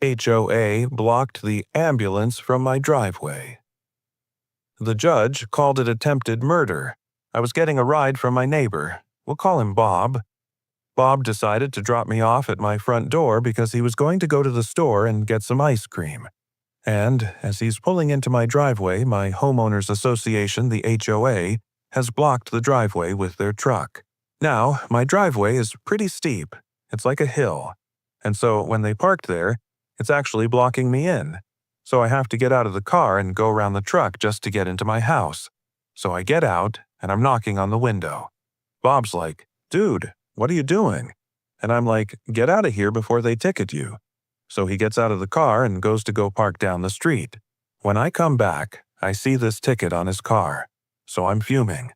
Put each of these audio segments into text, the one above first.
HOA blocked the ambulance from my driveway. The judge called it attempted murder. I was getting a ride from my neighbor. We'll call him Bob. Bob decided to drop me off at my front door because he was going to go to the store and get some ice cream. And as he's pulling into my driveway, my homeowners association, the HOA, has blocked the driveway with their truck. Now, my driveway is pretty steep. It's like a hill. And so when they parked there, it's actually blocking me in. So I have to get out of the car and go around the truck just to get into my house. So I get out, and I'm knocking on the window. Bob's like, "Dude, what are you doing?" And I'm like, "Get out of here before they ticket you." So he gets out of the car and goes to go park down the street. When I come back, I see this ticket on his car. So I'm fuming.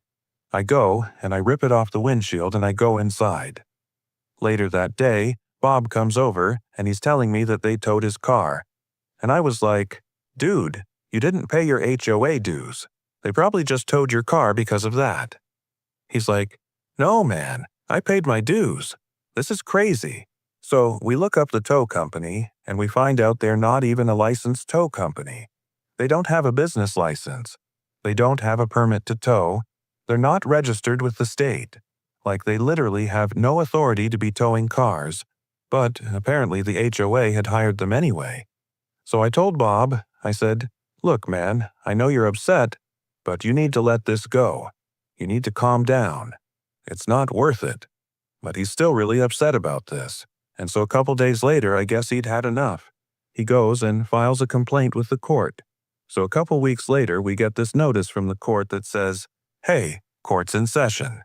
I go, and I rip it off the windshield, and I go inside. Later that day, Bob comes over, and he's telling me that they towed his car. And I was like, "Dude, you didn't pay your HOA dues. They probably just towed your car because of that." He's like, "No, man, I paid my dues. This is crazy." So we look up the tow company, and we find out they're not even a licensed tow company. They don't have a business license. They don't have a permit to tow. They're not registered with the state. Like, they literally have no authority to be towing cars. But apparently the HOA had hired them anyway. So I told Bob, I said, "Look, man, I know you're upset, but you need to let this go. You need to calm down. It's not worth it." But he's still really upset about this. And so a couple days later, I guess he'd had enough. He goes and files a complaint with the court. So a couple weeks later, we get this notice from the court that says, "Hey, court's in session."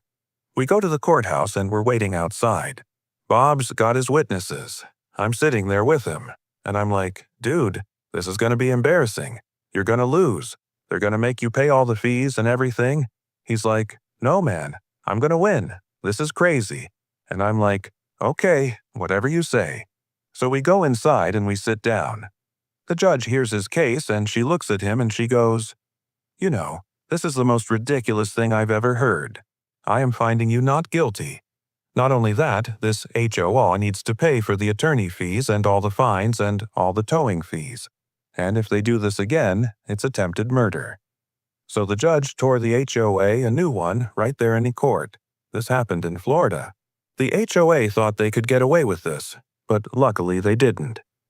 We go to the courthouse and we're waiting outside. Bob's got his witnesses. I'm sitting there with him. And I'm like, "Dude, this is going to be embarrassing. You're going to lose. They're going to make you pay all the fees and everything." He's like, "No, man, I'm going to win. This is crazy." And I'm like, "Okay, whatever you say." So we go inside and we sit down. The judge hears his case and she looks at him and she goes, "You know, this is the most ridiculous thing I've ever heard. I am finding you not guilty. Not only that, this HOA needs to pay for the attorney fees and all the fines and all the towing fees. And if they do this again, it's attempted murder." So the judge tore the HOA a new one right there in court. This happened in Florida. The HOA thought they could get away with this, but luckily they didn't.